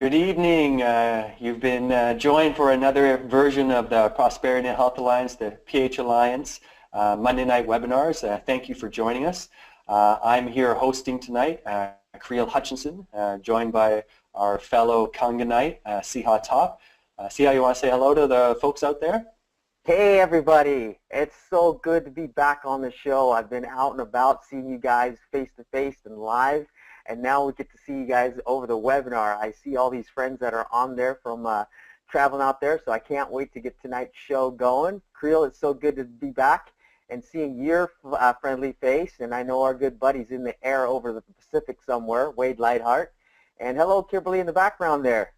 Good evening. You've been joined for another version of the Prosperity and Health Alliance, the PH Alliance, Monday night webinars. Thank you for joining us. I'm here hosting tonight, Creel Hutchinson, joined by our fellow Kanganite, Siha Top. Siha, you want to say hello to the folks out there? Hey everybody, it's so good to be back on the show. I've been out and about seeing you guys face to face and live, and now we get to see you guys over the webinar. I see all these friends that are on there from traveling out there, so I can't wait to get tonight's show going. Creel, it's so good to be back and seeing your friendly face, and I know our good buddies in the air over the Pacific somewhere, Wade Lightheart. And hello Kimberly in the background there.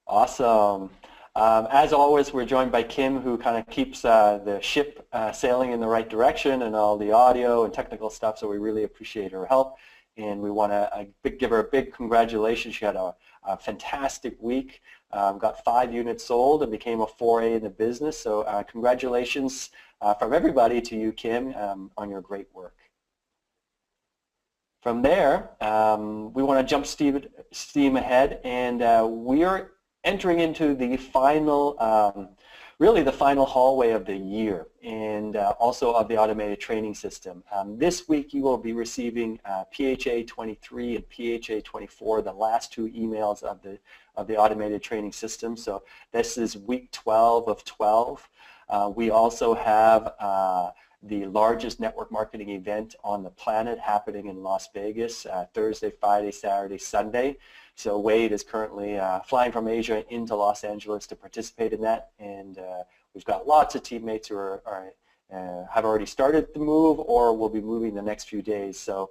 Awesome. As always, we're joined by Kim, who kind of keeps the ship sailing in the right direction and all the audio and technical stuff, so we really appreciate her help. And we want to give her a big congratulations. She had a fantastic week, got 5 units sold and became a 4A in the business. So congratulations from everybody to you, Kim, on your great work. From there, we want to jump steam ahead, and we are entering into the final, really the final hallway of the year, and also of the automated training system. This week you will be receiving PHA 23 and PHA 24, the last 2 emails of the automated training system. So this is week 12 of 12. We also have the largest network marketing event on the planet happening in Las Vegas, Thursday, Friday, Saturday, Sunday. So Wade is currently flying from Asia into Los Angeles to participate in that, and we've got lots of teammates who have already started the move or will be moving the next few days. So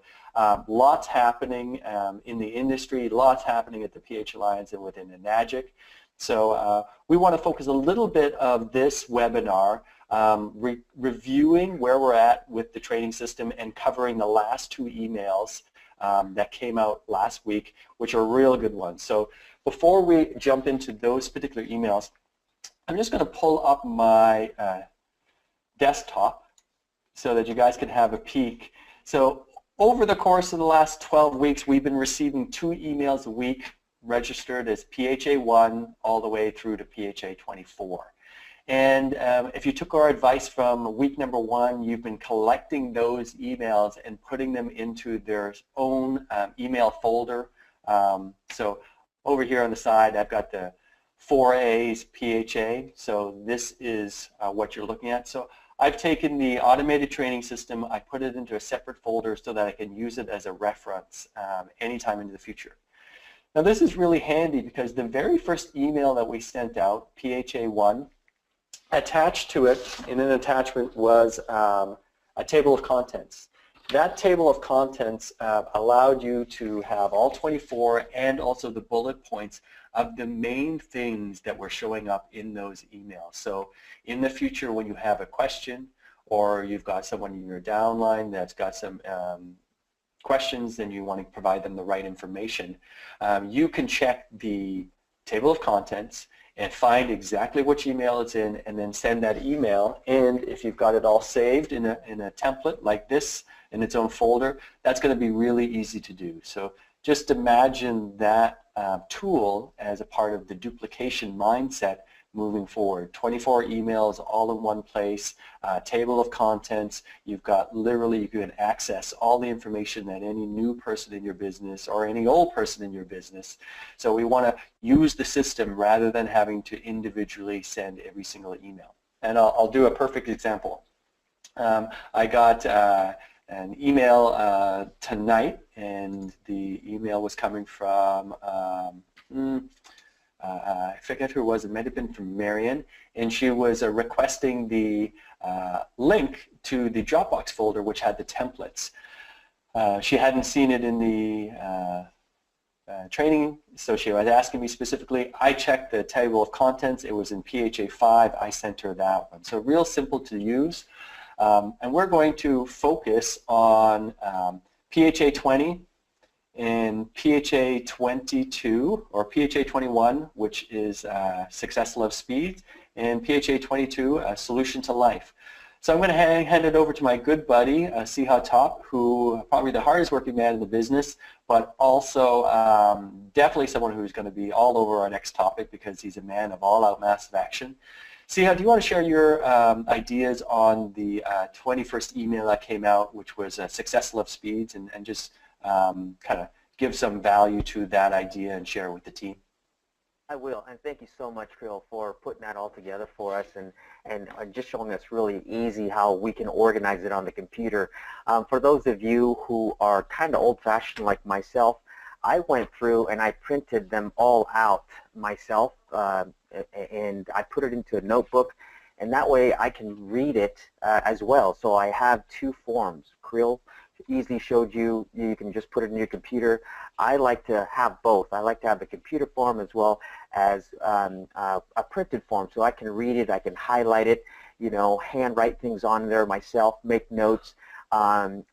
lots happening in the industry, lots happening at the PH Alliance and within the NAGIC. So we want to focus a little bit of this webinar reviewing where we're at with the training system and covering the last 2 emails that came out last week, which are real good ones. So before we jump into those particular emails, I'm just going to pull up my desktop so that you guys can have a peek. So over the course of the last 12 weeks, we've been receiving 2 emails a week registered as PHA1 all the way through to PHA 24. And if you took our advice from week number 1, you've been collecting those emails and putting them into their own email folder. So over here on the side, I've got the 4A's PHA. So this is what you're looking at. So I've taken the automated training system, I put it into a separate folder so that I can use it as a reference anytime into the future. Now this is really handy because the very first email that we sent out, PHA1, attached to it in an attachment was a table of contents. That table of contents allowed you to have all 24 and also the bullet points of the main things that were showing up in those emails. So in the future when you have a question or you've got someone in your downline that's got some questions and you want to provide them the right information, you can check the table of contents and find exactly which email it's in and then send that email. And if you've got it all saved in a template like this in its own folder, that's going to be really easy to do. So just imagine that tool as a part of the duplication mindset moving forward. 24 emails all in one place, table of contents. You've got literally, you can access all the information that any new person in your business or any old person in your business. So we want to use the system rather than having to individually send every single email. And I'll do a perfect example. I got an email tonight, and the email was coming from I forget who it was, it might have been from Marion, and she was requesting the link to the Dropbox folder which had the templates. She hadn't seen it in the training, so she was asking me specifically. I checked the table of contents, it was in PHA 5, I sent her that one. So real simple to use, and we're going to focus on PHA 20 and PHA 22 or PHA 21, which is Success Love Speed, and PHA 22, Solution to Life. So I'm going to hand it over to my good buddy, Siha Top, who probably the hardest working man in the business, but also definitely someone who's going to be all over our next topic because he's a man of all-out massive action. Siha, do you want to share your ideas on the 21st email that came out, which was Success Love Speeds, and just kind of give some value to that idea and share it with the team? I will, and thank you so much, Creel, for putting that all together for us and just showing us really easy how we can organize it on the computer. For those of you who are kind of old-fashioned like myself, I went through and I printed them all out myself, and I put it into a notebook, and that way I can read it as well. So I have two forms. Creel easily showed you, you can just put it in your computer. I like to have both. I like to have the computer form as well as a printed form, so I can read it, I can highlight it, you know, handwrite things on there myself, make notes, and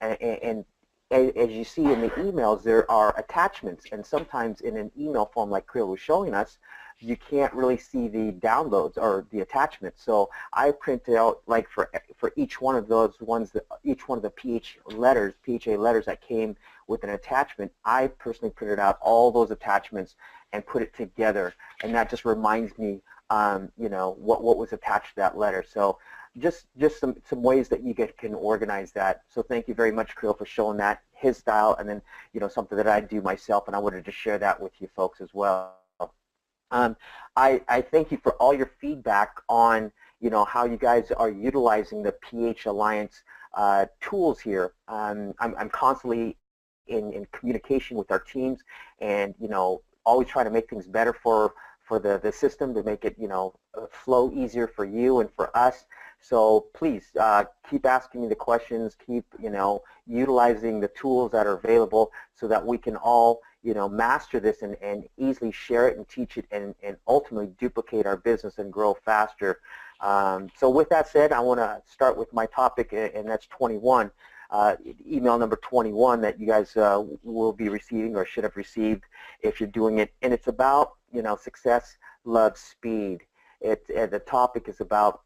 as you see in the emails, there are attachments, and sometimes in an email form like Creel was showing us, you can't really see the downloads or the attachments. So I printed out, like for each one of those ones, each one of the PHA letters that came with an attachment, I personally printed out all those attachments and put it together, and that just reminds me, you know, what was attached to that letter. So just some ways that you can organize that. So thank you very much, Creel, for showing that, his style, and then, you know, something that I do myself, and I wanted to share that with you folks as well. I thank you for all your feedback on, you know, how you guys are utilizing the PH Alliance tools here. I'm constantly in communication with our teams, and, you know, always trying to make things better for the system, to make it, you know, flow easier for you and for us. So please keep asking me the questions, keep, you know, utilizing the tools that are available so that we can all, you know, master this and easily share it and teach it and ultimately duplicate our business and grow faster. So with that said, I want to start with my topic, and that's 21. Email number 21 that you guys will be receiving or should have received if you're doing it, and it's about, you know, success, love, speed. The topic is about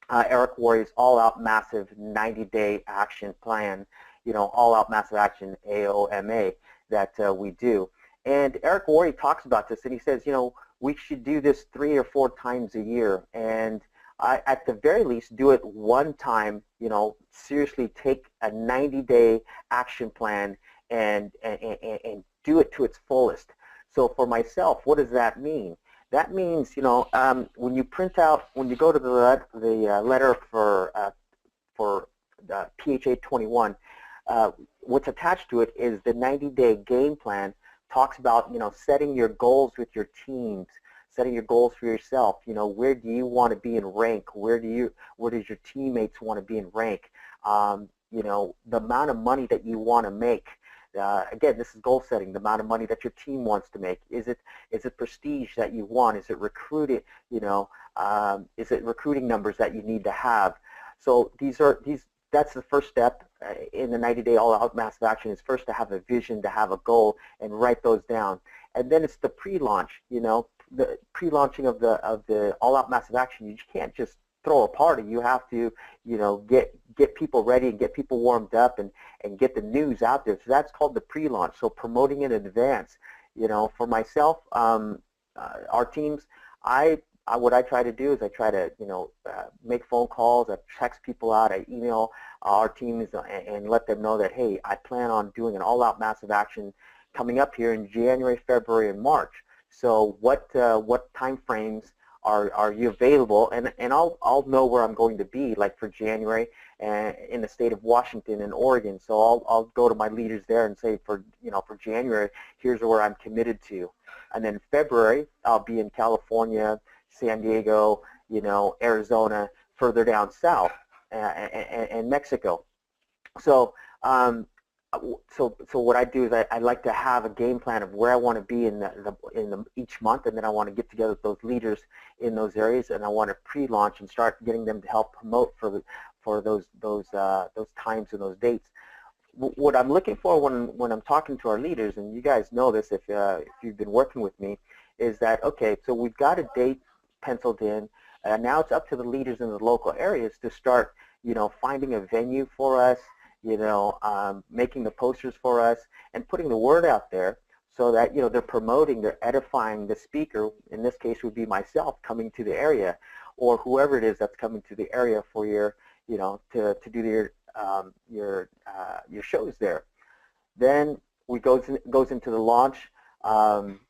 Eric Worre's all-out massive 90-day action plan, you know, all-out massive action, AOMA, that we do. And Eric Worre talks about this, and he says, you know, we should do this 3 or 4 times a year, and at the very least do it one time, you know, seriously take a 90-day action plan and do it to its fullest. So for myself, what does that mean? That means, you know, when you print out, when you go to the letter for PHA 21, what's attached to it is the 90-day game plan. Talks about, you know, setting your goals with your teams, setting your goals for yourself. You know, where do you want to be in rank? Where does your teammates want to be in rank? You know, the amount of money that you want to make. Again, this is goal setting. The amount of money that your team wants to make. Is it prestige that you want? Is it recruiting? You know, is it recruiting numbers that you need to have? So that's the first step in the 90-day all-out massive action, is first to have a vision, to have a goal, and write those down. And then it's the pre-launch. You know, the pre-launching of the all-out massive action. You just can't just throw a party. You have to, you know, get people ready and get people warmed up and get the news out there. So that's called the pre-launch. So promoting in advance. You know, for myself, our teams, what I try to do is I try to, you know, make phone calls, I text people out, I email our teams and let them know that, hey, I plan on doing an all-out massive action coming up here in January, February, and March. So what time frames are you available? And I'll know where I'm going to be, like for January, in the state of Washington and Oregon. So I'll go to my leaders there and say, for January, here's where I'm committed to. And then February, I'll be in California, San Diego, you know, Arizona, further down south, and Mexico. So so what I do is I like to have a game plan of where I want to be in each month, and then I want to get together with those leaders in those areas, and I want to pre-launch and start getting them to help promote for those times and those dates. What I'm looking for when I'm talking to our leaders, and you guys know this if you've been working with me, is that, okay, so we've got a date penciled in, and now it's up to the leaders in the local areas to start finding a venue for us, making the posters for us, and putting the word out there so that, they're promoting, they're edifying the speaker. In this case would be myself coming to the area, or whoever it is that's coming to the area for your, to do your shows there. Then we goes into the launch. Um,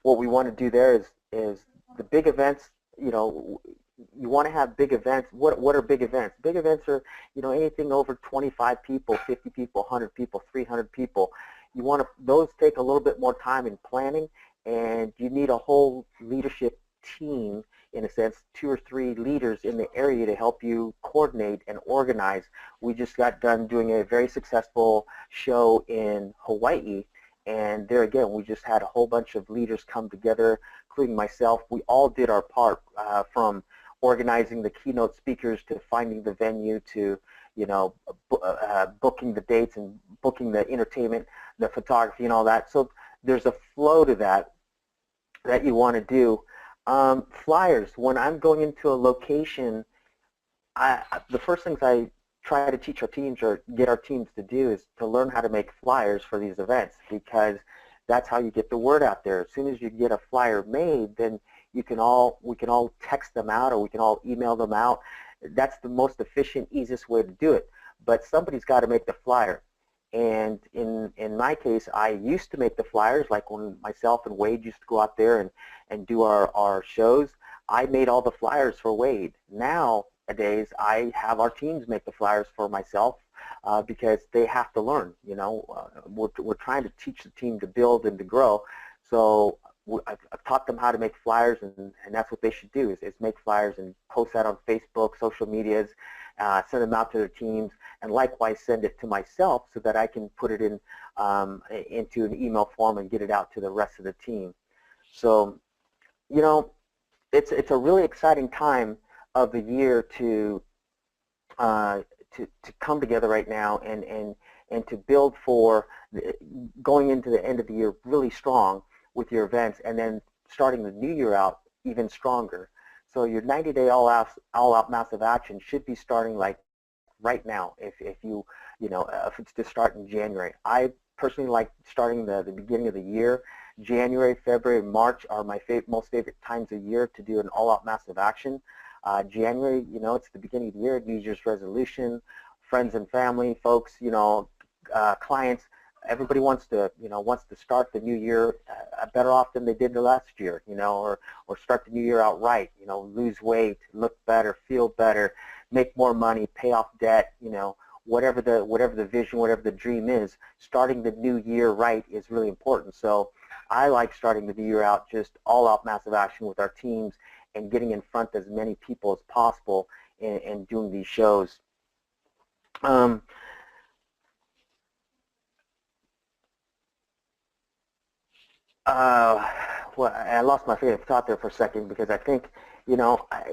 what we want to do there is the big events. You want to have big events. What are big events? Big events are anything over 25 people, 50 people, 100 people, 300 people. Those take a little bit more time in planning, and you need a whole leadership team, in a sense, 2 or 3 leaders in the area to help you coordinate and organize. We just got done doing a very successful show in Hawaii, and there again, we just had a whole bunch of leaders come together, including myself. We all did our part, from organizing the keynote speakers to finding the venue to booking the dates and booking the entertainment, the photography and all that. So there's a flow to that you want to do. Flyers. When I'm going into a location, the first things I try to teach our teams or get our teams to do is to learn how to make flyers for these events, because that's how you get the word out there. As soon as you get a flyer made, then we can all text them out, or we can all email them out. That's the most efficient, easiest way to do it. But somebody's got to make the flyer. And in my case, I used to make the flyers, like when myself and Wade used to go out there and do our shows. I made all the flyers for Wade. Nowadays, I have our teams make the flyers for myself, because they have to learn. We're trying to teach the team to build and to grow. So I've taught them how to make flyers, and that's what they should do, is make flyers and post that on Facebook, social medias, send them out to their teams, and likewise send it to myself so that I can put it in into an email form and get it out to the rest of the team. So, it's a really exciting time of the year to come together right now and to build for going into the end of the year really strong with your events, and then starting the new year out even stronger. So your 90-day all-out massive action should be starting like right now. If it's to start in January. I personally like starting the beginning of the year. January, February, March are my most favorite times of year to do an all-out massive action. January, it's the beginning of the year, New Year's resolution, friends and family, folks, clients. Everybody wants to start the new year better off than they did the last year, or start the new year out right, lose weight, look better, feel better, make more money, pay off debt, whatever the vision, whatever the dream is. Starting the new year right is really important. So I like starting the new year out just all out massive action with our teams and getting in front of as many people as possible and doing these shows. Well, I lost my train of thought there for a second, because I think,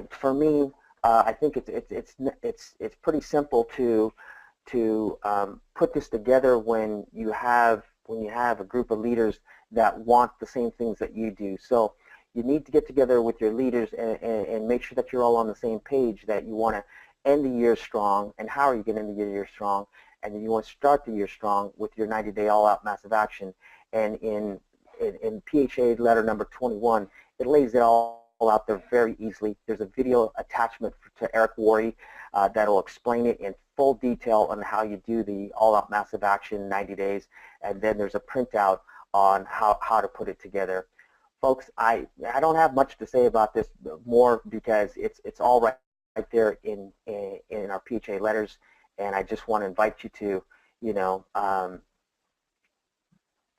for me, I think it's pretty simple to put this together when you have a group of leaders that want the same things that you do. So you need to get together with your leaders and make sure that you're all on the same page, that you want to end the year strong, and how are you going to end the year strong, and then you want to start the year strong with your 90-day all-out massive action. And in PHA letter number 21, it lays it all out there very easily. There's a video attachment to Eric Worre that will explain it in full detail on how you do the all-out massive action 90 days, and then there's a printout on how to put it together. Folks, I don't have much to say about this more, because it's all right there in our PHA letters, and I just want to invite you to,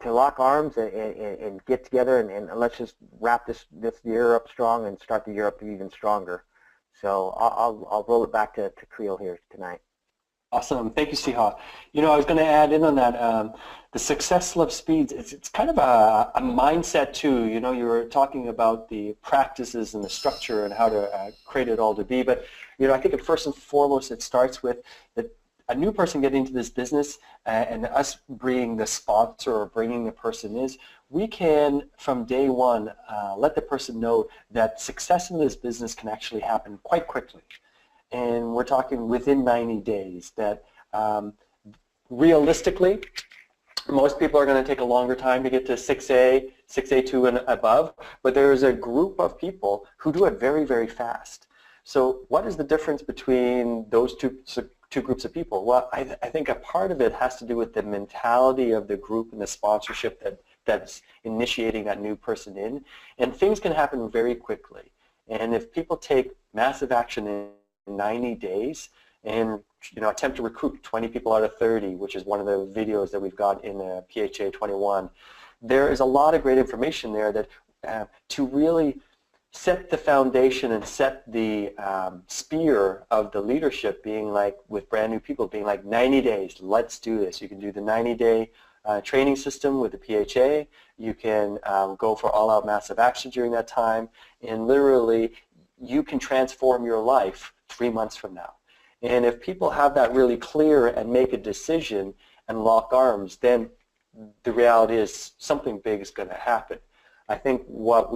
to lock arms and get together, and let's just wrap this year up strong and start the year up even stronger. So I'll roll it back to Creel here tonight. Awesome. Thank you, Siha. I was going to add in on that, the success loves speeds. It's kind of a mindset too. You were talking about the practices and the structure and how to create it all to be. But, I think first and foremost, it starts with a new person getting into this business, and us being the sponsor or bringing the person is, we can, from day one, let the person know that success in this business can actually happen quite quickly. and we're talking within 90 days, that realistically, most people are going to take a longer time to get to 6A, 6A2 and above, but there is a group of people who do it very, very fast. So what is the difference between those two groups of people? Well, I think a part of it has to do with the mentality of the group and the sponsorship that's initiating that new person in. And things can happen very quickly. And if people take massive action in 90 days and attempt to recruit 20 people out of 30, which is one of the videos that we've got in PHA 21, there is a lot of great information there that to really set the foundation and set the spear of the leadership being like, with brand new people, being like 90 days, let's do this. You can do the 90-day training system with the PHA. You can go for all-out massive action during that time, and literally you can transform your life 3 months from now. And if people have that really clear and make a decision and lock arms, then the reality is something big is going to happen. I think what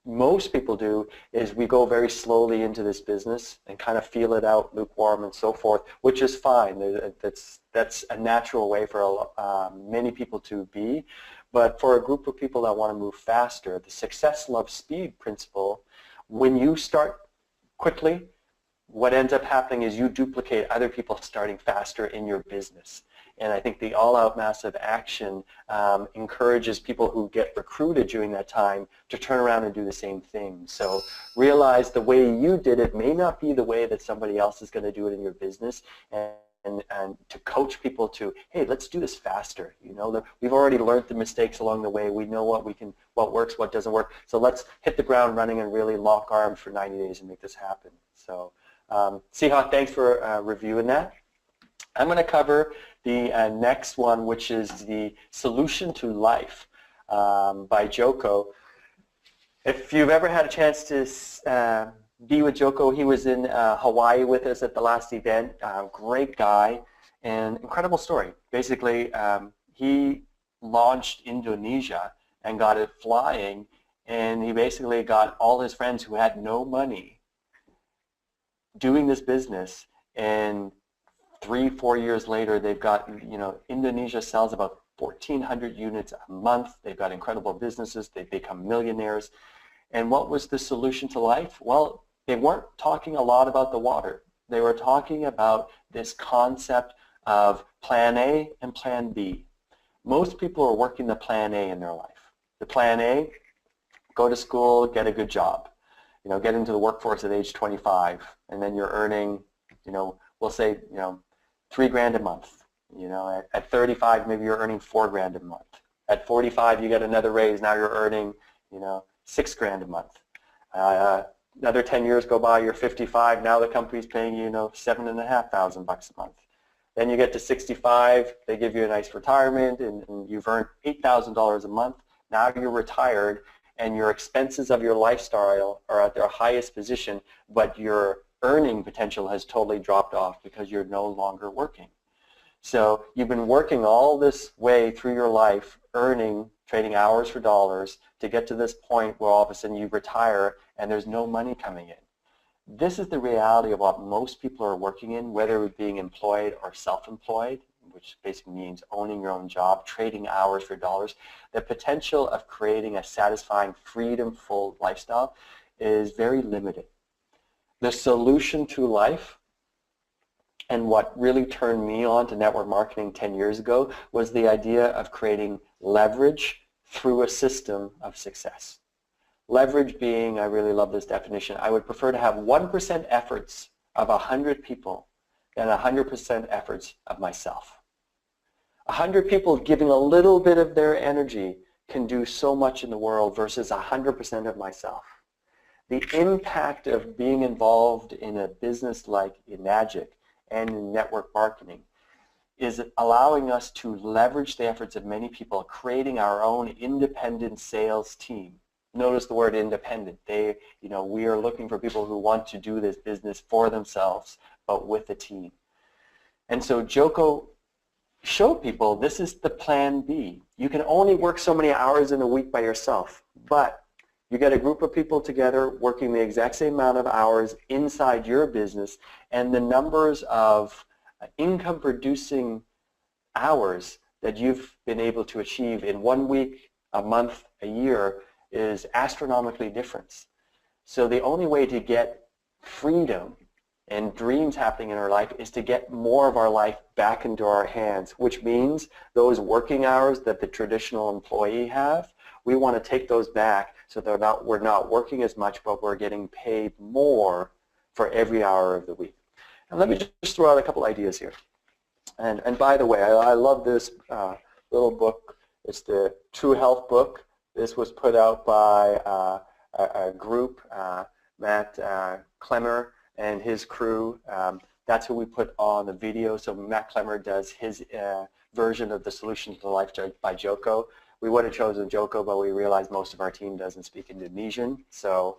most people do is we go very slowly into this business and kind of feel it out, lukewarm and so forth, which is fine. That's a natural way for many people to be. But for a group of people that want to move faster, the success loves speed principle, when you start quickly, what ends up happening is you duplicate other people starting faster in your business. And I think the all-out massive action encourages people who get recruited during that time to turn around and do the same thing. So realize the way you did it may not be the way that somebody else is going to do it in your business, and to coach people to, hey, let's do this faster. We've already learned the mistakes along the way. We know what works, what doesn't work. So let's hit the ground running and really lock arms for 90 days and make this happen. So Siha, thanks for reviewing that. I'm going to cover the next one, which is the Solution to Life by Joko. If you've ever had a chance to be with Joko, he was in Hawaii with us at the last event. Great guy and incredible story. Basically, he launched Indonesia and got it flying, and he basically got all his friends who had no money doing this business, and 3-4 years later, they've got, Indonesia sells about 1,400 units a month. They've got incredible businesses. They've become millionaires. And what was the solution to life? Well, they weren't talking a lot about the water. They were talking about this concept of plan A and plan B. Most people are working the plan A in their life. The plan A, go to school, get a good job. Get into the workforce at age 25, and then you're earning, we'll say, $3 grand a month. At 35, maybe you're earning $4 grand a month. At 45, you get another raise. Now you're earning, $6 grand a month. Another 10 years go by, you're 55. Now the company's paying you, $7,500 a month. Then you get to 65. They give you a nice retirement, and you've earned $8,000 a month. Now you're retired, and your expenses of your lifestyle are at their highest position, but your earning potential has totally dropped off because you're no longer working. So you've been working all this way through your life, trading hours for dollars, to get to this point where all of a sudden you retire and there's no money coming in. This is the reality of what most people are working in, whether it's being employed or self-employed, which basically means owning your own job, trading hours for dollars. The potential of creating a satisfying, freedom-full lifestyle is very limited. The solution to life, and what really turned me on to network marketing 10 years ago, was the idea of creating leverage through a system of success. Leverage being, I really love this definition, I would prefer to have 1% efforts of 100 people than 100% efforts of myself. 100 people giving a little bit of their energy can do so much in the world versus 100% of myself. The impact of being involved in a business like Enagic and in network marketing is allowing us to leverage the efforts of many people, creating our own independent sales team. Notice the word independent. We are looking for people who want to do this business for themselves, but with a team. And so Joko showed people this is the plan B. You can only work so many hours in a week by yourself, but You get a group of people together working the exact same amount of hours inside your business, and the numbers of income producing hours that you've been able to achieve in 1 week, a month, a year is astronomically different. So the only way to get freedom and dreams happening in our life is to get more of our life back into our hands, which means those working hours that the traditional employee have, we want to take those back so that we're not working as much, but we're getting paid more for every hour of the week. And let me just throw out a couple ideas here. And by the way, I love this little book. It's the True Health book. This was put out by a group, Matt Clemmer and his crew. That's who we put on the video. So Matt Clemmer does his version of the Solution to Life by Joko. We would have chosen Joko, but we realized most of our team doesn't speak Indonesian. So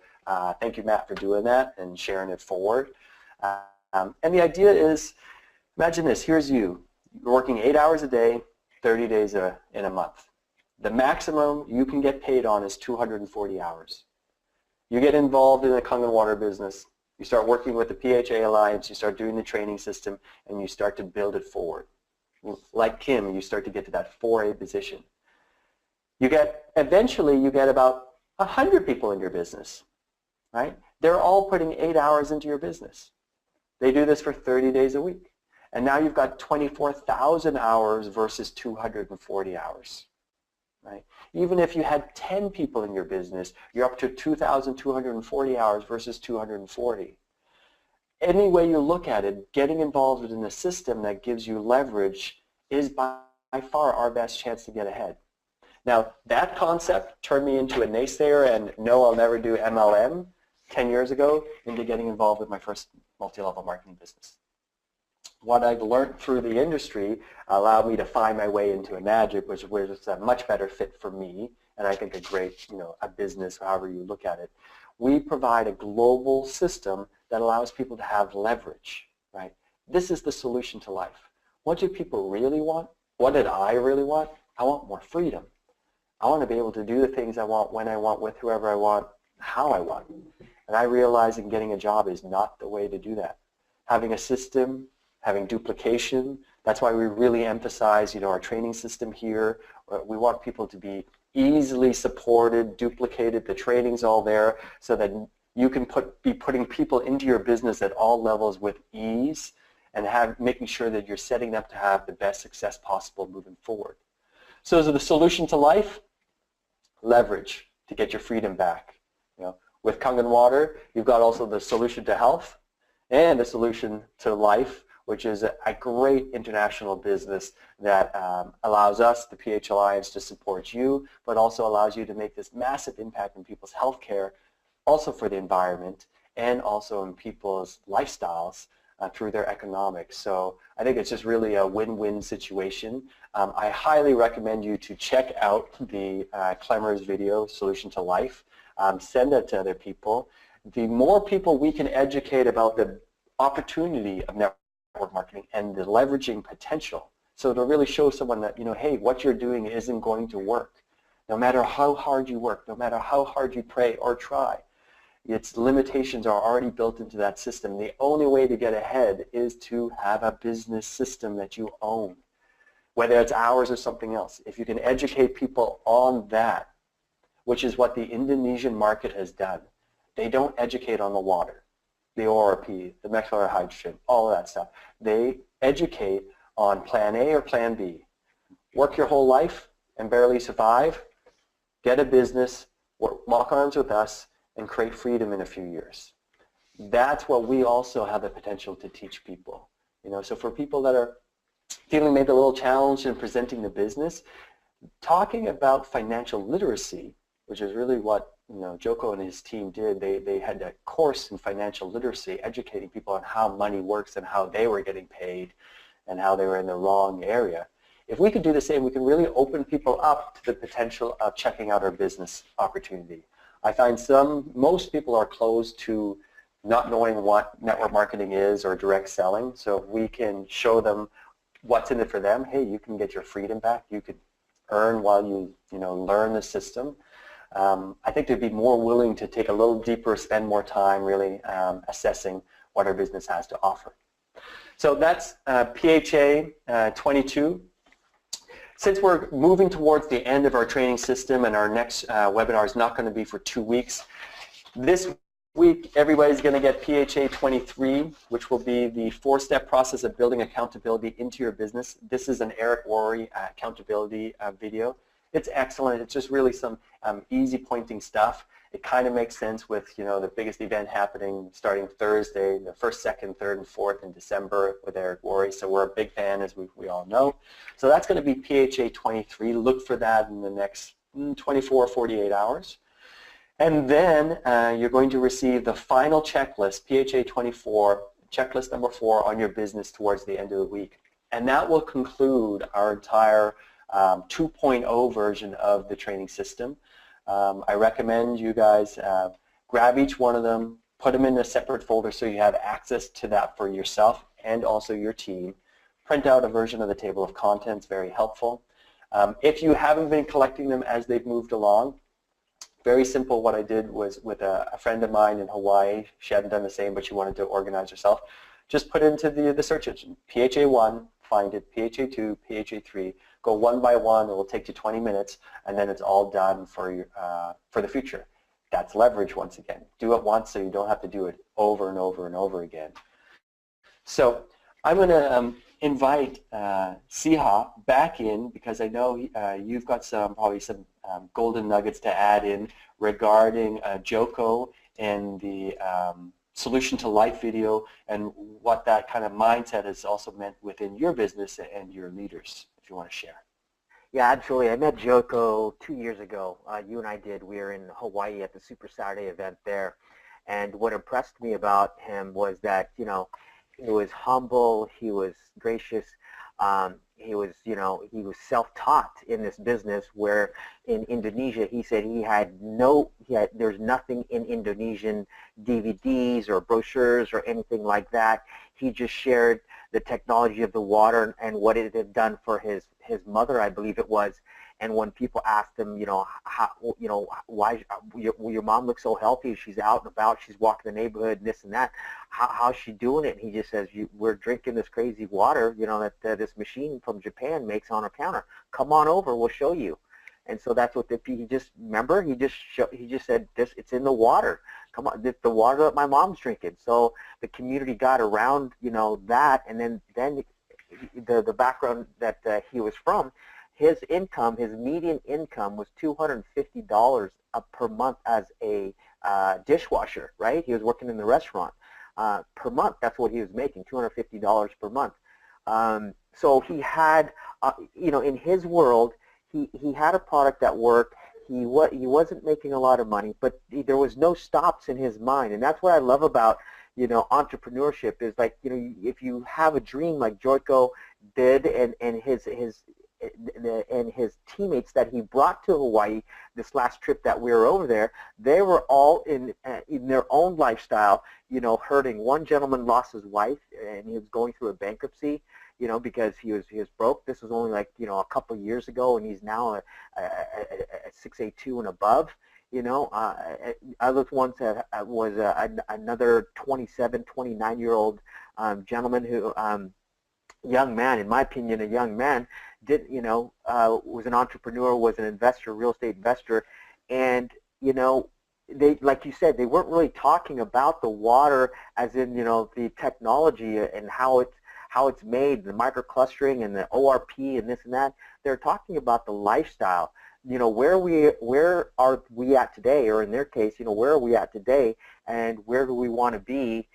thank you, Matt, for doing that and sharing it forward. And the idea is, imagine this. Here's you. You're working 8 hours a day, 30 days in a month. The maximum you can get paid on is 240 hours. You get involved in the Kangen water business. You start working with the PHA Alliance. You start doing the training system, and you start to build it forward. Like Kim, you start to get to that 4A position. Eventually, you get about 100 people in your business, right? They're all putting 8 hours into your business. They do this for 30 days a week. And now you've got 24,000 hours versus 240 hours, right? Even if you had 10 people in your business, you're up to 2,240 hours versus 240. Any way you look at it, getting involved in a system that gives you leverage is by far our best chance to get ahead. Now, that concept turned me into a naysayer and no, I'll never do MLM 10 years ago into getting involved with my first multi-level marketing business. What I've learned through the industry allowed me to find my way into a magic, which was a much better fit for me, and I think a great, a business, however you look at it. We provide a global system that allows people to have leverage, right? This is the solution to life. What do people really want? What did I really want? I want more freedom. I want to be able to do the things I want, when I want, with whoever I want, how I want. And I realize that getting a job is not the way to do that. Having a system, having duplication, that's why we really emphasize, our training system here. We want people to be easily supported, duplicated, the training's all there, so that you can be putting people into your business at all levels with ease and making sure that you're setting them to have the best success possible moving forward. So the solution to life? Leverage to get your freedom back. With Kangen Water, you've got also the solution to health and the solution to life, which is a great international business that allows us, the PH Alliance, to support you, but also allows you to make this massive impact in people's health care, also for the environment, and also in people's lifestyles through their economics. So I think it's just really a win-win situation. I highly recommend you to check out the Clemmer's video, Solution to Life. Send it to other people. The more people we can educate about the opportunity of network marketing and the leveraging potential, so to really show someone that, hey, what you're doing isn't going to work. No matter how hard you work, no matter how hard you pray or try, its limitations are already built into that system. The only way to get ahead is to have a business system that you own, whether it's ours or something else. If you can educate people on that, which is what the Indonesian market has done. They don't educate on the water, the ORP, the molecular hydrogen, all of that stuff. They educate on plan A or plan B. Work your whole life and barely survive, get a business, lock arms with us, and create freedom in a few years. That's what we also have the potential to teach people. So for people that are feeling maybe a little challenged in presenting the business, talking about financial literacy, which is really what Joko and his team did. They had a course in financial literacy, educating people on how money works and how they were getting paid and how they were in the wrong area. If we could do the same, we can really open people up to the potential of checking out our business opportunity. I find most people are closed to not knowing what network marketing is or direct selling. So if we can show them what's in it for them, hey, you can get your freedom back. You could earn while you learn the system. I think they'd be more willing to take a little deeper, spend more time really assessing what our business has to offer. So that's PHA 22. Since we're moving towards the end of our training system and our next webinar is not going to be for 2 weeks, this week everybody's going to get PHA 23, which will be the 4-step process of building accountability into your business. This is an Eric Worre accountability video. It's excellent. It's just really some easy pointing stuff. It kind of makes sense with, you know, the biggest event happening starting Thursday, the 1st, 2nd, 3rd, and 4th in December with Eric Worre. So we're a big fan, as we all know. So that's going to be PHA 23. Look for that in the next 24 or 48 hours. And then you're going to receive the final checklist, PHA 24, checklist number 4 on your business towards the end of the week. And that will conclude our entire 2.0 version of the training system. I recommend you guys grab each one of them, put them in a separate folder so you have access to that for yourself and also your team. Print out a version of the table of contents, very helpful. If you haven't been collecting them as they've moved along, very simple. What I did was with a friend of mine in Hawaii. She hadn't done the same, but she wanted to organize herself. Just put into the search engine, PHA1, find it, PHA2, PHA3. Go one by one. It will take you 20 minutes, and then it's all done for the future. That's leverage once again. Do it once so you don't have to do it over and over and over again. So I'm going to invite Siha back in because I know you've got probably some golden nuggets to add in regarding Joko and the Solution to Life video and what that kind of mindset has also meant within your business and your leaders, if you want to share. Yeah, absolutely. I met Joko 2 years ago. You and I did. We were in Hawaii at the Super Saturday event there. And what impressed me about him was that, you know, he was humble, he was gracious, he was self-taught in this business where in Indonesia he said there's nothing in Indonesian DVDs or brochures or anything like that. He just shared the technology of the water and what it had done for his mother, I believe it was. And when people asked him, why your mom looks so healthy? She's out and about, she's walking the neighborhood, this and that. How's she doing it? And he just says, we're drinking this crazy water, that this machine from Japan makes on our counter. Come on over, we'll show you. And so that's what he just said, it's in the water. Come on, the water that my mom's drinking. So the community got around, that, and then the background that he was from. His income, his median income was $250 per month as a dishwasher, right? He was working in the restaurant. Per month, that's what he was making, $250 per month. So he had, in his world, he had a product that worked. He wasn't making a lot of money, but there was no stops in his mind. And that's what I love about, entrepreneurship is like, if you have a dream like Joko did and his teammates that he brought to Hawaii this last trip that we were over there, they were all in their own lifestyle, hurting. One gentleman lost his wife and he was going through a bankruptcy, because he was broke. This was only like, a couple of years ago, and he's now a 682 and above. Other ones was another 27, 29-year-old gentleman who, young man, in my opinion, a young man, was an entrepreneur, was an investor, real estate investor, and they, like you said, they weren't really talking about the water as in the technology and how it's made, the microclustering and the ORP and this and that. They're talking about the lifestyle. Where are we at today, or in their case, where are we at today, and where do we want to be,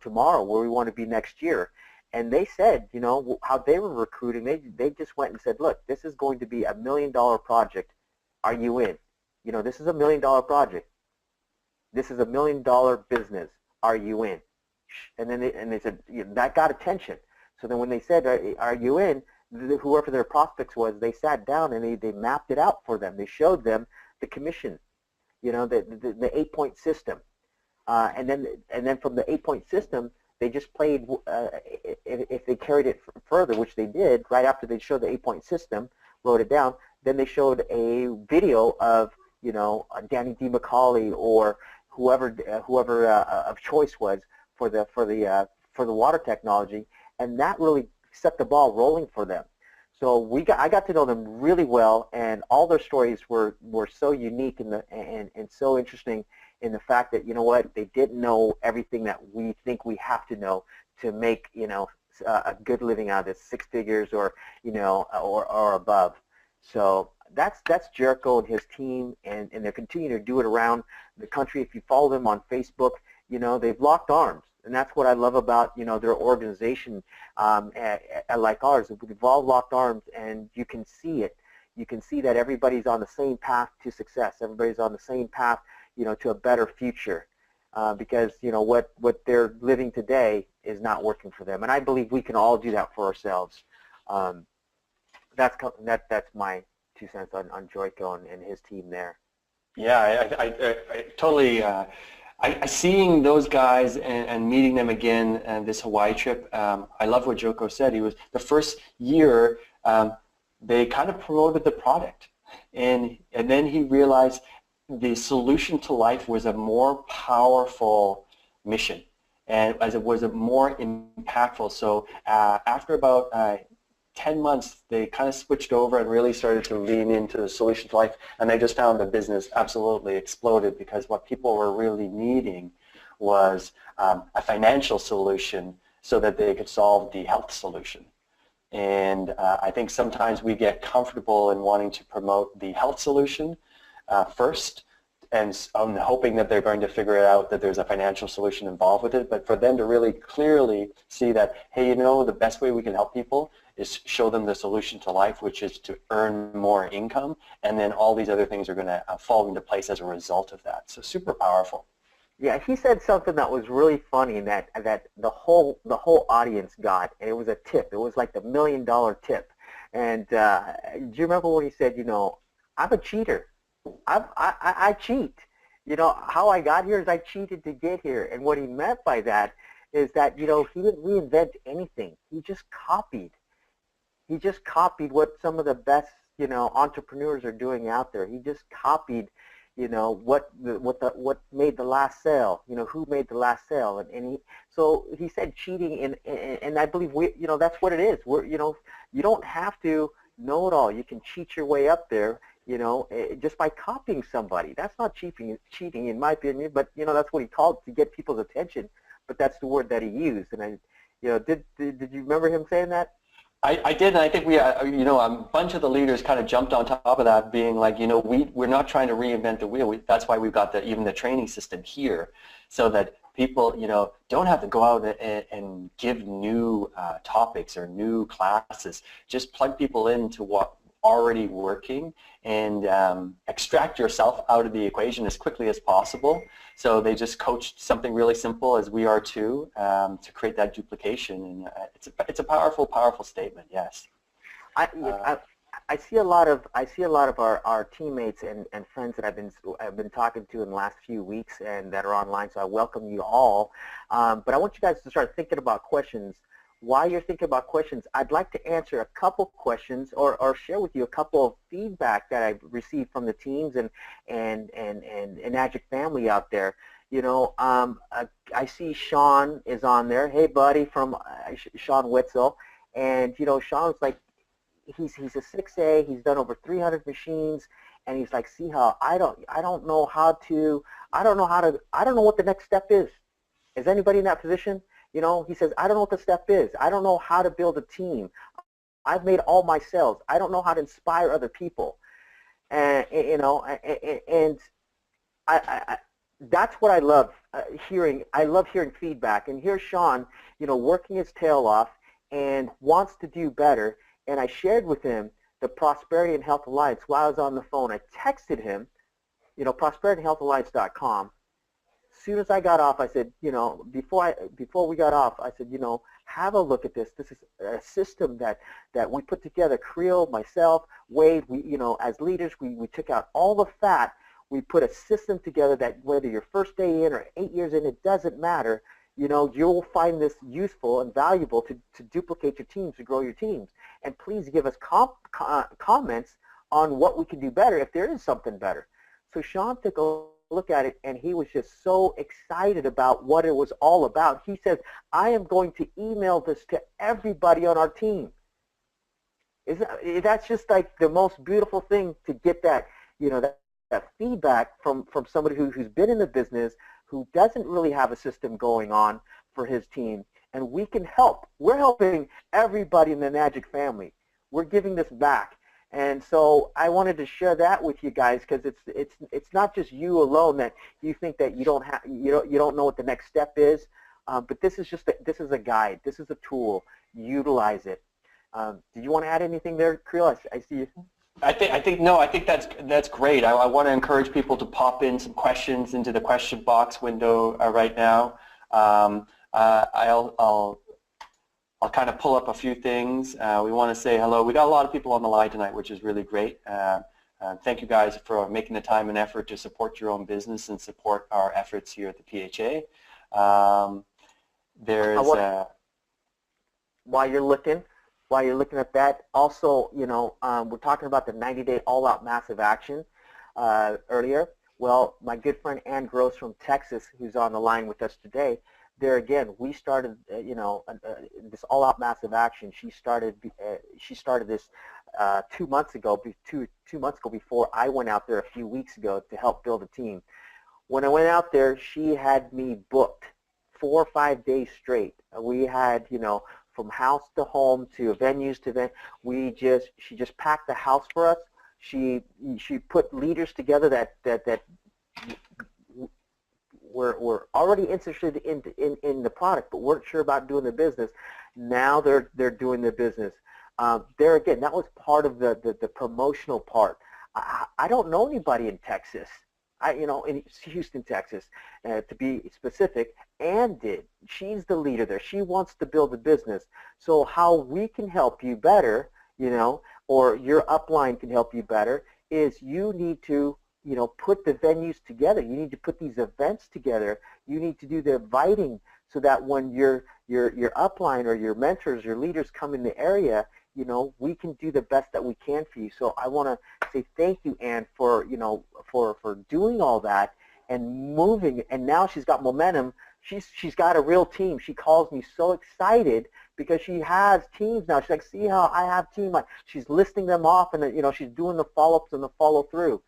tomorrow, where we want to be next year. And they said, how they were recruiting, they just went and said, look, this is going to be $1 million project. Are you in? This is $1 million project. This is $1 million business. Are you in? And then they said, that got attention. So then when they said, are you in, whoever their prospects was, they sat down and they mapped it out for them. They showed them the commission, the 8-point system. And then from the 8-point system, they just played, if they carried it further, which they did, right after they showed the 8-point system, wrote it down, then they showed a video of Danny DeMccauley or whoever of choice was for the water technology, and that really set the ball rolling for them. So I got to know them really well, and all their stories were so unique and so interesting in the fact that, they didn't know everything that we think we have to know to make, a good living out of this, 6 figures or above. So that's Jericho and his team, and they're continuing to do it around the country. If you follow them on Facebook, they've locked arms. And that's what I love about, their organization like ours. We've all locked arms, and you can see it. You can see that everybody's on the same path to success. Everybody's on the same path, to a better future. Because, what they're living today is not working for them. And I believe we can all do that for ourselves. That's my 2 cents on Joico and his team there. Yeah, I totally. Seeing those guys and meeting them again and this Hawaii trip, I love what Joko said. He was the first year they kind of promoted the product, and then he realized the solution to life was a more powerful mission, and as it was a more impactful. So after about 10 months, they kind of switched over and really started to lean into the solution to life, and they just found the business absolutely exploded, because what people were really needing was a financial solution so that they could solve the health solution. And I think sometimes we get comfortable in wanting to promote the health solution first, and hoping that they're going to figure it out, that there's a financial solution involved with it. But for them to really clearly see that, hey, the best way we can help people is show them the solution to life, which is to earn more income, and then all these other things are going to fall into place as a result of that. So super powerful. Yeah, he said something that was really funny that the whole audience got, and it was a tip. It was like the $1 million tip. And do you remember when he said, I'm a cheater. I cheat. How I got here is I cheated to get here. And what he meant by that is that, he didn't reinvent anything. He just copied. He just copied what some of the best, entrepreneurs are doing out there. He just copied, what made the last sale, who made the last sale. So he said cheating, and I believe that's what it is. You don't have to know it all. You can cheat your way up there, just by copying somebody. That's not cheating in my opinion, but, that's what he called to get people's attention. But that's the word that he used. And did you remember him saying that? I did, and I think a bunch of the leaders kind of jumped on top of that, being like, we're not trying to reinvent the wheel. That's why we've got even the training system here, so that people, don't have to go out and give new topics or new classes. Just plug people into what already working, and extract yourself out of the equation as quickly as possible. So they just coached something really simple, as we are too, to create that duplication, and it's a powerful, powerful statement. Yes. I see a lot of our teammates and friends that I've been talking to in the last few weeks and that are online. So I welcome you all. But I want you guys to start thinking about questions. While you're thinking about questions, I'd like to answer a couple questions or share with you a couple of feedback that I've received from the teams and Magic family out there. I see Sean is on there. Hey, buddy, from Sean Witzel, and Sean's like, he's a 6A. He's done over 300 machines, and he's like, Siha, I don't know what the next step is. Is anybody in that position? He says, I don't know what the step is. I don't know how to build a team. I've made all my sales. I don't know how to inspire other people. And that's what I love hearing. I love hearing feedback. And here's Sean, working his tail off and wants to do better. And I shared with him the Prosperity and Health Alliance while I was on the phone. I texted him, prosperityandhealthalliance.com. As soon as I got off, I said, before we got off, I said, have a look at this. This is a system that we put together. Creel, myself, Wade, we, as leaders, we took out all the fat. We put a system together that whether you're first day in or 8 years in, it doesn't matter. You'll find this useful and valuable to duplicate your teams, to grow your teams. And please give us comments on what we can do better if there is something better. So Sean took a look at it, and he was just so excited about what it was all about. He says, I am going to email this to everybody on our team. That's just like the most beautiful thing to get that, that feedback from somebody who's been in the business, who doesn't really have a system going on for his team, and we can help. We're helping everybody in the Magic family. We're giving this back. And so I wanted to share that with you guys, because it's not just you alone that you think that you don't know what the next step is, but this is a guide. This is a tool. Utilize it. Do you want to add anything there, Creel? I see you. I think that's great. I want to encourage people to pop in some questions into the question box window right now. I'll kind of pull up a few things. We want to say hello. We got a lot of people on the line tonight, which is really great. Thank you guys for making the time and effort to support your own business and support our efforts here at the PHA. While you're looking at that, also, we're talking about the 90-day all-out massive action earlier. Well, my good friend Ann Gross from Texas, who's on the line with us today, there again, we started, this all-out massive action. She started this 2 months ago. Two months ago, before I went out there a few weeks ago to help build a team. When I went out there, she had me booked 4 or 5 days straight. We had, from house to home to venues to event. She just packed the house for us. She put leaders together that were already interested in the product, but weren't sure about doing the business. Now they're doing the business. There again, that was part of the promotional part. I don't know anybody in Texas. In Houston, Texas, to be specific. Ann did. She's the leader there. She wants to build a business. So how we can help you better, or your upline can help you better, is you need to, put the venues together. You need to put these events together. You need to do the inviting so that when your upline or your mentors, your leaders come in the area, we can do the best that we can for you. So I want to say thank you, Ann, for doing all that and moving. And now she's got momentum. She's got a real team. She calls me so excited because she has teams now. She's like, see how I have team. She's listing them off, and she's doing the follow-ups and the follow-through.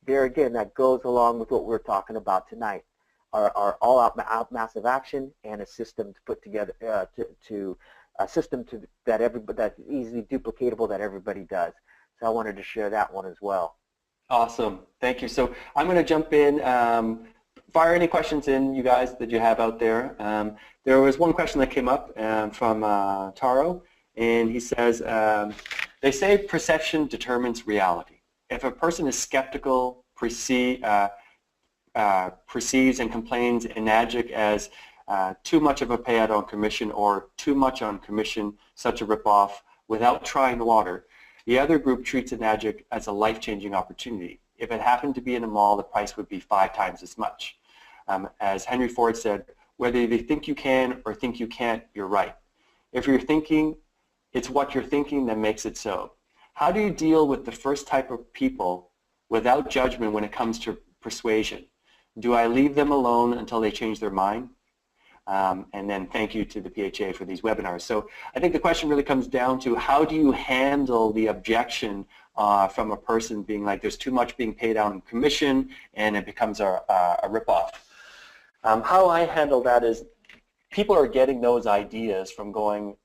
There again, that goes along with what we're talking about tonight. Our all-out massive action and a system to put together a system that's easily duplicatable that everybody does. So I wanted to share that one as well. Awesome. Thank you. So I'm going to jump in. Fire any questions in, you guys, that you have out there. There was one question that came up from Taro, and he says, they say perception determines reality. If a person is skeptical, perceives and complains in Magic as too much of a payout on commission or too much on commission, such a ripoff, without trying the water, the other group treats a Magic as a life-changing opportunity. If it happened to be in a mall, the price would be 5 times as much. As Henry Ford said, whether you think you can or think you can't, you're right. If you're thinking, it's what you're thinking that makes it so. How do you deal with the first type of people without judgment when it comes to persuasion? Do I leave them alone until they change their mind? And then thank you to the PHA for these webinars. So I think the question really comes down to, how do you handle the objection from a person being like, there's too much being paid out in commission and it becomes a ripoff? How I handle that is, people are getting those ideas from going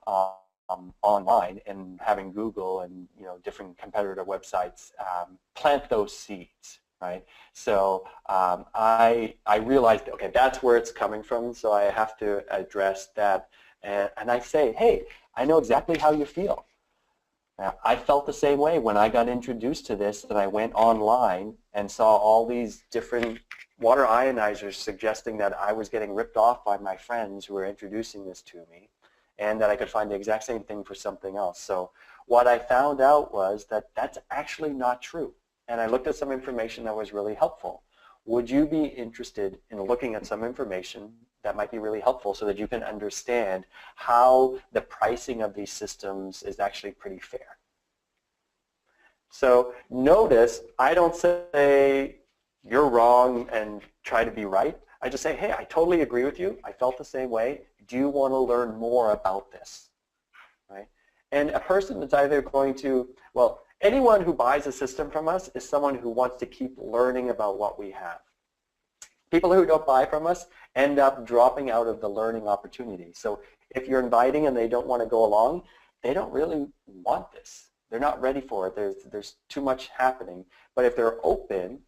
online and having Google and different competitor websites plant those seeds. Right? So I realized, okay, that's where it's coming from, so I have to address that. And I say, hey, I know exactly how you feel. I felt the same way when I got introduced to this, that I went online and saw all these different water ionizers suggesting that I was getting ripped off by my friends who were introducing this to me, and that I could find the exact same thing for something else. So what I found out was that that's actually not true. And I looked at some information that was really helpful. Would you be interested in looking at some information that might be really helpful so that you can understand how the pricing of these systems is actually pretty fair? So notice, I don't say you're wrong and try to be right. I just say, hey, I totally agree with you. I felt the same way. Do you want to learn more about this? Right? And a person that's either going to, well, anyone who buys a system from us is someone who wants to keep learning about what we have. People who don't buy from us end up dropping out of the learning opportunity. So if you're inviting and they don't want to go along, they don't really want this. They're not ready for it. There's too much happening. But if they're open,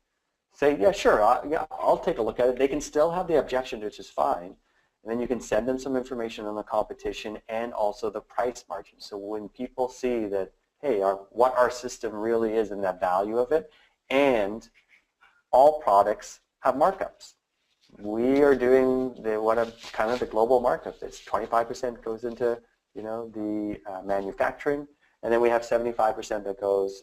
say, yeah, sure, I'll take a look at it. They can still have the objection, which is fine. And then you can send them some information on the competition and also the price margin. So when people see that, hey, what our system really is and the value of it, and all products have markups. We are doing kind of the global markup. It's 25% goes into the manufacturing, and then we have 75% that goes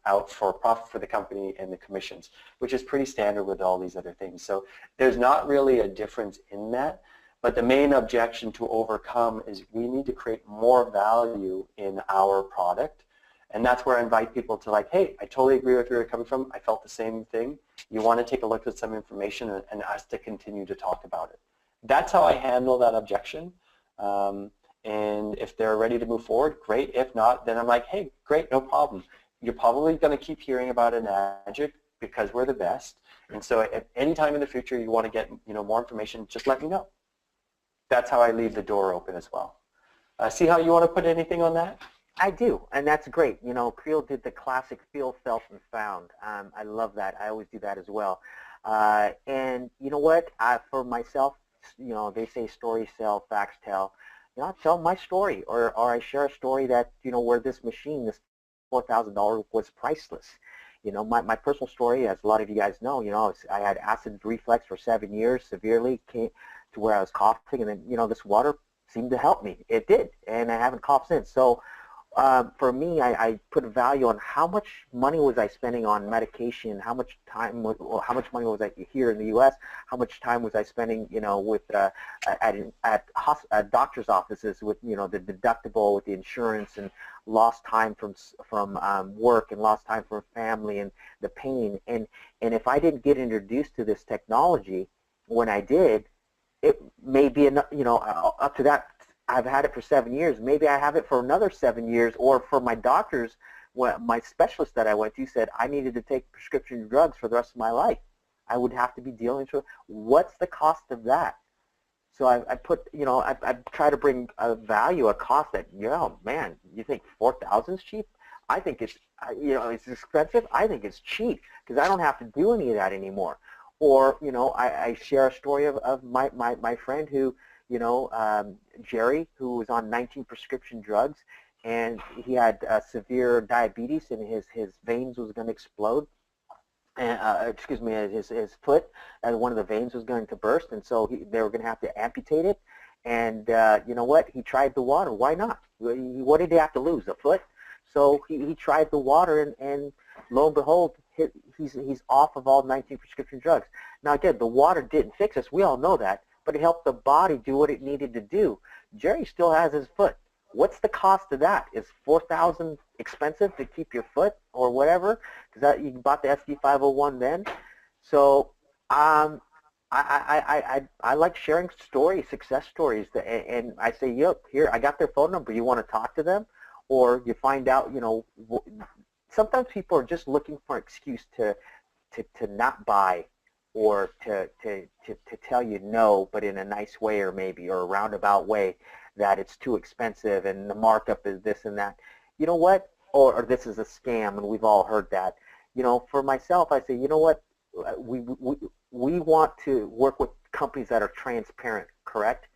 out for profit for the company and the commissions, which is pretty standard with all these other things. So there's not really a difference in that. But the main objection to overcome is we need to create more value in our product. And that's where I invite people to like, hey, I totally agree with where you're coming from. I felt the same thing. You want to take a look at some information and us to continue to talk about it. That's how I handle that objection. And if they're ready to move forward, great. If not, then I'm like, hey, great, no problem. You're probably going to keep hearing about Enagic because we're the best. And so at any time in the future you want to get more information, just let me know. That's how I leave the door open as well. Siha, you want to put anything on that? I do, and that's great. Creel did the classic feel, felt, and found. I love that. I always do that as well. And you know what? For myself, they say stories sell, facts tell. I tell my story, or I share a story that, where this machine, this $4,000 was priceless. My personal story, as a lot of you guys know, I had acid reflux for 7 years, severely, came to where I was coughing, and then, this water seemed to help me. It did, and I haven't coughed since. So for me, I put a value on how much money was I spending on medication, how much time, how much money was I here in the U.S., how much time was I spending, with at doctor's offices with, the deductible, with the insurance, and lost time from work, and lost time from family, and the pain. And if I didn't get introduced to this technology when I did, it may be, up to that. I've had it for 7 years. Maybe I have it for another 7 years, or for my doctors, my specialist that I went to said I needed to take prescription drugs for the rest of my life. I would have to be dealing with what's the cost of that. So I put, I try to bring a value, a cost that, man, you think 4,000 is cheap? I think it's, it's expensive. I think it's cheap because I don't have to do any of that anymore. Or, I share a story of my friend who, Jerry, who was on 19 prescription drugs, and he had severe diabetes, and his veins was going to explode. And, excuse me, his foot, one of the veins was going to burst, and so they were going to have to amputate it. And you know what? He tried the water. Why not? What did he have to lose? A foot? So he tried the water, and lo and behold, he's off of all 19 prescription drugs. Now again, the water didn't fix us. We all know that, but it helped the body do what it needed to do. Jerry still has his foot. What's the cost of that? Is $4,000 expensive to keep your foot or whatever? Because you bought the SD501 then. So I like sharing stories, success stories, and I say, yep, here, I got their phone number. You want to talk to them? Or you find out, sometimes people are just looking for an excuse to not buy, or to tell you no, but in a nice way, or maybe, or a roundabout way, that it's too expensive and the markup is this and that. You know what? Or this is a scam, and we've all heard that. For myself, I say, you know what? We want to work with companies that are transparent, correct?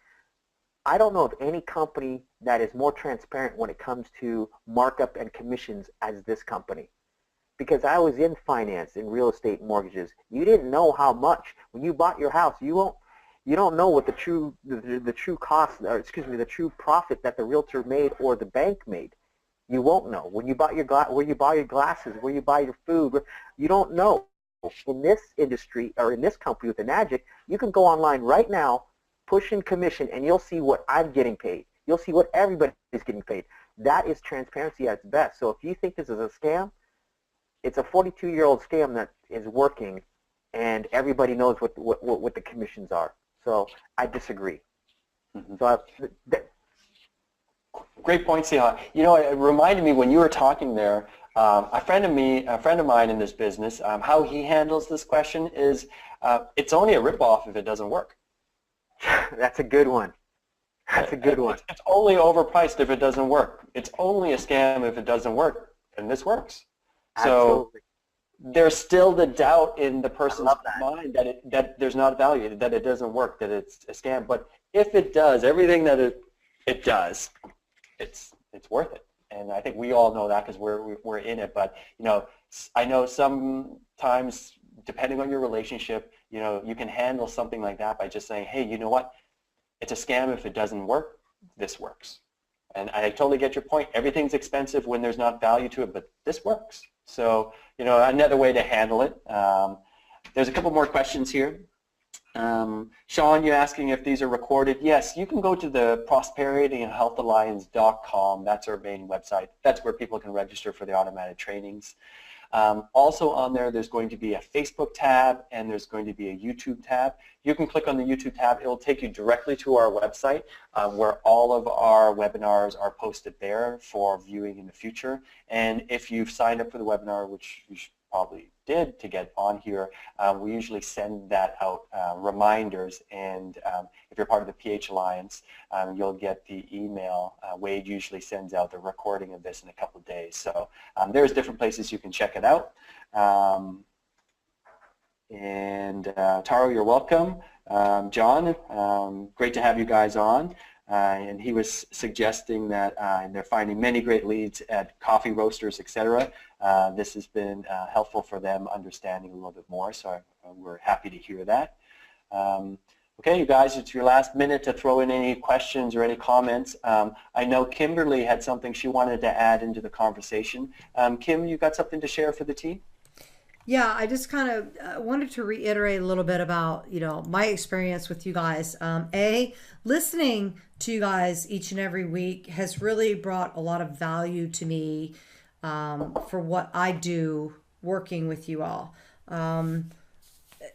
I don't know of any company that is more transparent when it comes to markup and commissions as this company. Because I was in finance, in real estate mortgages. You didn't know how much. When you bought your house, you don't know what the true cost, or excuse me, the true profit that the realtor made or the bank made. You won't know. When you bought where you buy your glasses, where you buy your food, you don't know. In this industry, or in this company with Enagic, you can go online right now, push in commission, and you'll see what I'm getting paid. You'll see what everybody's getting paid. That is transparency at its best. So if you think this is a scam, it's a 42-year-old scam that is working and everybody knows what the commissions are. So I disagree. Mhm. So Great point, Siha. You know, it reminded me when you were talking there, a friend of mine in this business, how he handles this question is, it's only a ripoff if it doesn't work. that's a good one. That's a good one. It's only overpriced if it doesn't work. It's only a scam if it doesn't work, and this works. So Absolutely. there's still the doubt in the person's love that. mind that there's not value, that it doesn't work, that it's a scam. But if it does, everything that it does, it's worth it. And I think we all know that because we're in it. But you know, I know sometimes, depending on your relationship, you know, you can handle something like that by just saying, hey, you know what? It's a scam if it doesn't work. This works. And I totally get your point. Everything's expensive when there's not value to it, but this works. So, you know, another way to handle it. There's a couple more questions here. Sean, you're asking if these are recorded. Yes, you can go to the prosperityandhealthalliance.com. That's our main website. That's where people can register for the automated trainings. Also on there, there's going to be a Facebook tab and there's going to be a YouTube tab. You can click on the YouTube tab. It will take you directly to our website where all of our webinars are posted there for viewing in the future. And if you've signed up for the webinar, which you probably did to get on here, we usually send that out, reminders, and if you're part of the PH Alliance, you'll get the email. Wade usually sends out the recording of this in a couple of days. So there's different places you can check it out. Taro, you're welcome. John, great to have you guys on. And he was suggesting that they're finding many great leads at coffee roasters, etc. This has been helpful for them understanding a little bit more, so we're happy to hear that. Okay, you guys, it's your last minute to throw in any questions or any comments. I know Kimberly had something she wanted to add into the conversation. Kim, you got something to share for the team? Yeah, I just kind of wanted to reiterate a little bit about, you know, my experience with you guys. Listening to you guys each and every week has really brought a lot of value to me for what I do working with you all.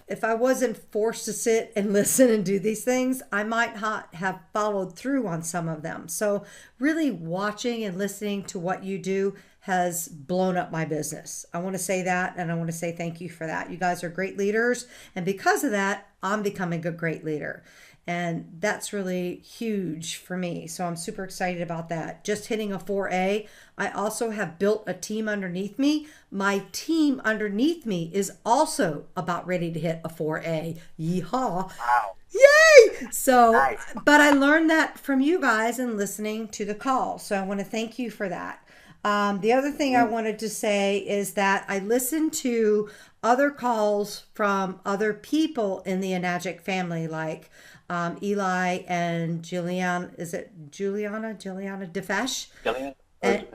If I wasn't forced to sit and listen and do these things, I might not have followed through on some of them. So really watching and listening to what you do has blown up my business. I want to say that, and I want to say thank you for that. You guys are great leaders, and because of that, I'm becoming a great leader. And that's really huge for me. So I'm super excited about that. Just hitting a 4A. I also have built a team underneath me. My team underneath me is also about ready to hit a 4A. Yeehaw. Wow. Yay! So, Nice. but I learned that from you guys and listening to the call. So I want to thank you for that. The other thing I wanted to say is that I listened to other calls from other people in the Enagic family, like Eli and Juliana. Is it Juliana Defesh? Gillian?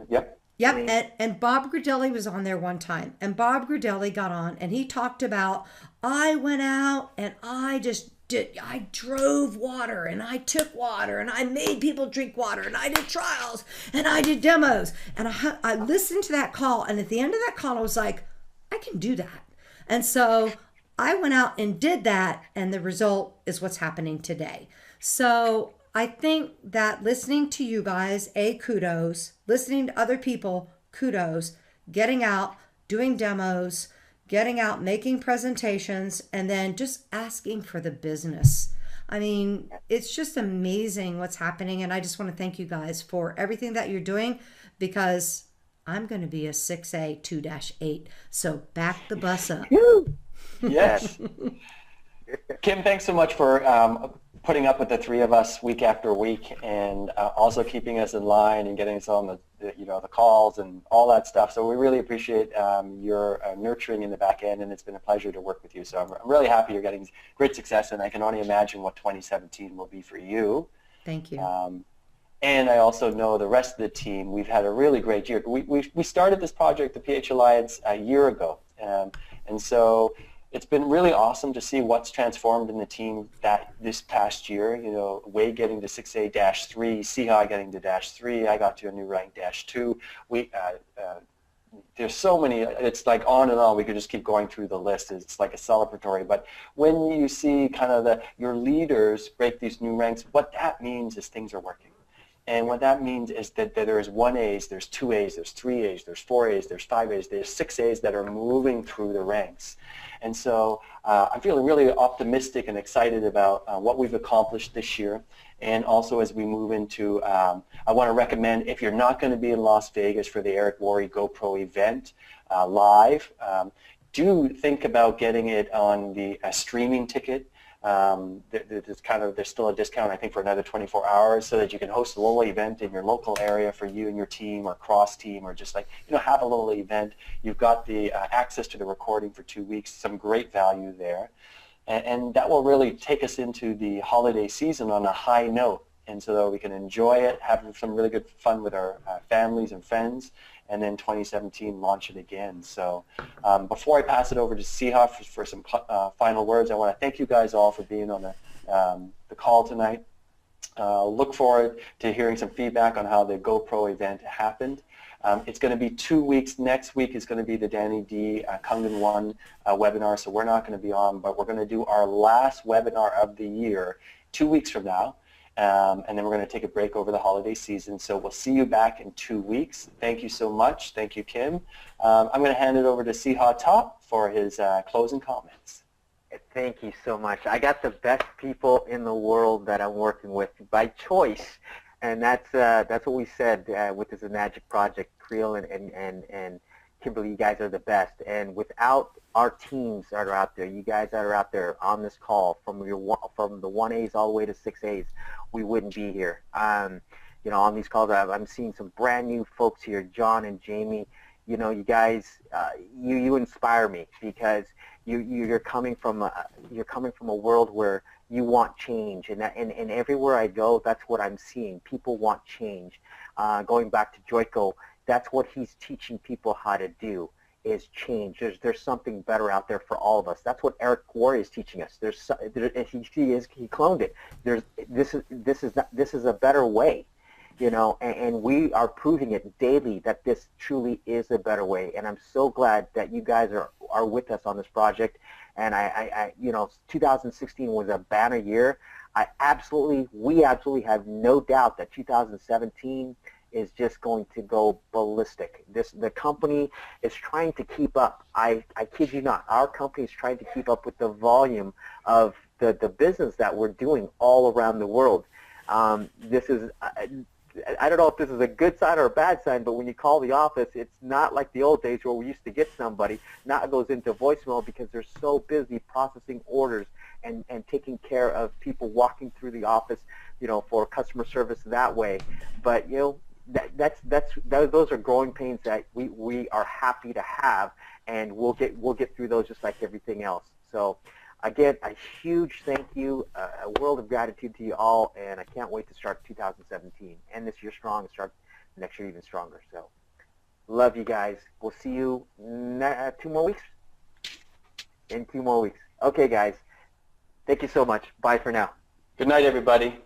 Yep. Yep, and Bob Gradelli was on there one time, and Bob Gradelli got on, and he talked about, I went out and I drove water, and I took water, and I made people drink water, and I did trials, and I did demos, and I listened to that call, and at the end of that call, I was like, I can do that. And so I went out and did that, and the result is what's happening today. So I think that listening to you guys, kudos, listening to other people, kudos, getting out, doing demos, getting out, making presentations, and then just asking for the business. I mean, it's just amazing what's happening, and I just want to thank you guys for everything that you're doing, because I'm going to be a 6A 2-8, so back the bus up. Yes. Kim, thanks so much for putting up with the three of us week after week, and also keeping us in line and getting us on the calls and all that stuff. So we really appreciate your nurturing in the back end, and it's been a pleasure to work with you. So I'm really happy you're getting great success, and I can only imagine what 2017 will be for you. Thank you. And I also know the rest of the team. We've had a really great year. We started this project, the PH Alliance, a year ago, and so it's been really awesome to see what's transformed in the team this past year. You know, Wade getting to 6A-3, Siha getting to -3, I got to a new rank -2. there's so many, it's like on and on. We could just keep going through the list. It's like a celebratory. But when you see kind of your leaders break these new ranks, what that means is things are working. And what that means is that there is 1As, there's 2As, there's 3As, there's 4As, there's 5As, there's 6As that are moving through the ranks. And so I'm feeling really optimistic and excited about what we've accomplished this year. And also as we move into, I want to recommend, if you're not going to be in Las Vegas for the Eric Worre GoPro event live, do think about getting it on the streaming ticket. There's still a discount, I think, for another 24 hours, so that you can host a little event in your local area for you and your team, or cross team, or just like, have a little event. You've got the access to the recording for 2 weeks, some great value there, and that will really take us into the holiday season on a high note, and so that we can enjoy it, have some really good fun with our families and friends, and then 2017 launch it again. So before I pass it over to Siha for some final words, I want to thank you guys all for being on the call tonight. Look forward to hearing some feedback on how the GoPro event happened. It's going to be 2 weeks. Next week is going to be the Danny D Kangen One webinar, so we're not going to be on, but we're going to do our last webinar of the year 2 weeks from now. And then we're going to take a break over the holiday season. So we'll see you back in 2 weeks. Thank you so much. Thank you, Kim. I'm going to hand it over to Siha Top for his closing comments. Thank you so much. I got the best people in the world that I'm working with by choice, and that's what we said with this Magic Project. Creel and Kimberly, you guys are the best, and without our teams that are out there, you guys that are out there on this call, from the 1As all the way to 6As, we wouldn't be here. On these calls, I'm seeing some brand new folks here, John and Jamie. You guys, you inspire me, because you're coming from a world where you want change, and everywhere I go, that's what I'm seeing. People want change. Going back to Joico, that's what he's teaching people how to do, is change. There's something better out there for all of us. That's what Eric Worre is teaching us. He cloned it. This is a better way, and we are proving it daily that this truly is a better way. And I'm so glad that you guys are with us on this project. And I 2016 was a banner year. We absolutely have no doubt that 2017 is just going to go ballistic. The company is trying to keep up. I kid you not. Our company is trying to keep up with the volume of the business that we're doing all around the world. This is, I don't know if this is a good sign or a bad sign, but when you call the office, it's not like the old days where we used to get somebody. Now it goes into voicemail because they're so busy processing orders and taking care of people walking through the office, for customer service that way. But, those are growing pains that we are happy to have, and we'll get through those just like everything else. So again, a huge thank you, a world of gratitude to you all, and I can't wait to start 2017, end this year strong and start next year even stronger. So love you guys. We'll see you 2 more weeks. In 2 more weeks. Okay, guys. Thank you so much. Bye for now. Good night, everybody.